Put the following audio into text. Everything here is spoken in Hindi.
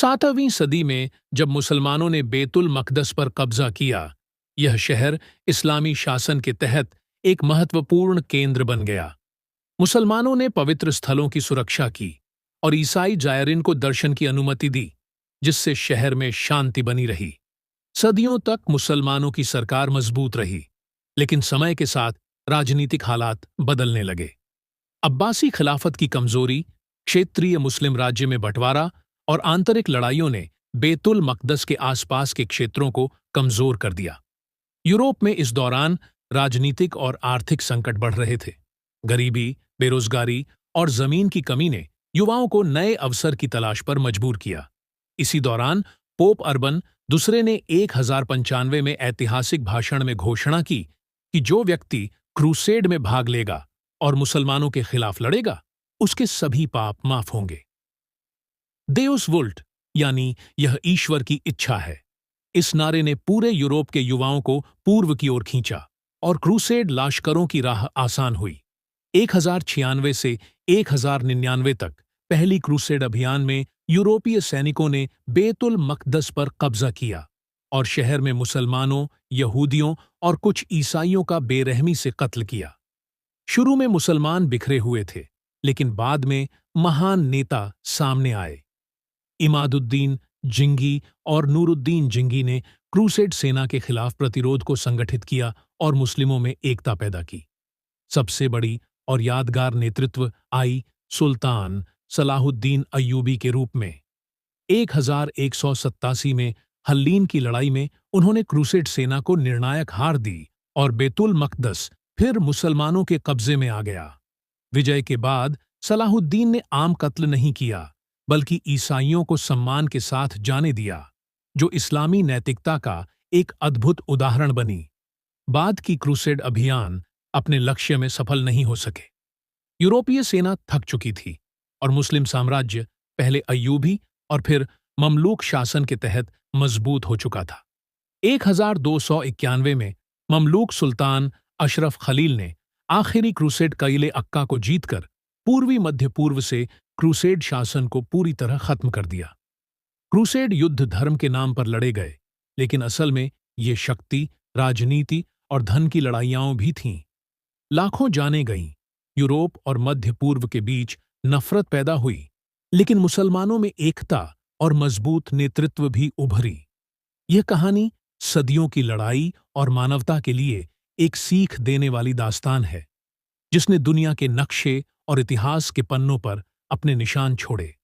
7वीं सदी में जब मुसलमानों ने बेतुल मकदस पर कब्जा किया, यह शहर इस्लामी शासन के तहत एक महत्वपूर्ण केंद्र बन गया। मुसलमानों ने पवित्र स्थलों की सुरक्षा की और ईसाई जायरीन को दर्शन की अनुमति दी, जिससे शहर में शांति बनी रही। सदियों तक मुसलमानों की सरकार मजबूत रही, लेकिन समय के साथ राजनीतिक हालात बदलने लगे। अब्बासी खिलाफत की कमजोरी, क्षेत्रीय मुस्लिम राज्य में बंटवारा और आंतरिक लड़ाइयों ने बेतुल मकदस के आसपास के क्षेत्रों को कमजोर कर दिया। यूरोप में इस दौरान राजनीतिक और आर्थिक संकट बढ़ रहे थे। गरीबी, बेरोजगारी और जमीन की कमी ने युवाओं को नए अवसर की तलाश पर मजबूर किया। इसी दौरान पोप अर्बन दूसरे ने 1095 में ऐतिहासिक भाषण में घोषणा की कि जो व्यक्ति क्रूसेड में भाग लेगा और मुसलमानों के खिलाफ लड़ेगा, उसके सभी पाप माफ होंगे। देउस वुल्ट यानी यह ईश्वर की इच्छा है, इस नारे ने पूरे यूरोप के युवाओं को पूर्व की ओर खींचा और क्रूसेड लाश्करों की राह आसान हुई। 1096 से 1099 तक पहली क्रूसेड अभियान में यूरोपीय सैनिकों ने बेतुल मकदस पर कब्जा किया और शहर में मुसलमानों, यहूदियों और कुछ ईसाइयों का बेरहमी से कत्ल किया। शुरू में मुसलमान बिखरे हुए थे, लेकिन बाद में महान नेता सामने आए। इमादुद्दीन जिंगी और नूरुद्दीन जिंगी ने क्रूसेड सेना के खिलाफ प्रतिरोध को संगठित किया और मुस्लिमों में एकता पैदा की। सबसे बड़ी और यादगार नेतृत्व आई सुल्तान सलाहुद्दीन अय्यूबी के रूप में। 1187 में हल्लीन की लड़ाई में उन्होंने क्रूसेड सेना को निर्णायक हार दी और बेतुल मकदस फिर मुसलमानों के कब्जे में आ गया। विजय के बाद सलाहुद्दीन ने आम कत्ल नहीं किया, बल्कि ईसाइयों को सम्मान के साथ जाने दिया, जो इस्लामी नैतिकता का एक अद्भुत उदाहरण बनी। बाद की क्रूसेड अभियान अपने लक्ष्य में सफल नहीं हो सके। यूरोपीय सेना थक चुकी थी और मुस्लिम साम्राज्य पहले अय्यूबी और फिर ममलूक शासन के तहत मजबूत हो चुका था। 1291 में ममलूक सुल्तान अशरफ खलील ने आखिरी क्रूसेड किले अक्का को जीतकर पूर्वी मध्य पूर्व से क्रूसेड शासन को पूरी तरह खत्म कर दिया। क्रूसेड युद्ध धर्म के नाम पर लड़े गए, लेकिन असल में ये शक्ति, राजनीति और धन की लड़ाइयां भी थीं। लाखों जानें गईं। यूरोप और मध्य पूर्व के बीच नफरत पैदा हुई, लेकिन मुसलमानों में एकता और मजबूत नेतृत्व भी उभरी। यह कहानी सदियों की लड़ाई और मानवता के लिए एक सीख देने वाली दास्तान है, जिसने दुनिया के नक्शे और इतिहास के पन्नों पर अपने निशान छोड़े।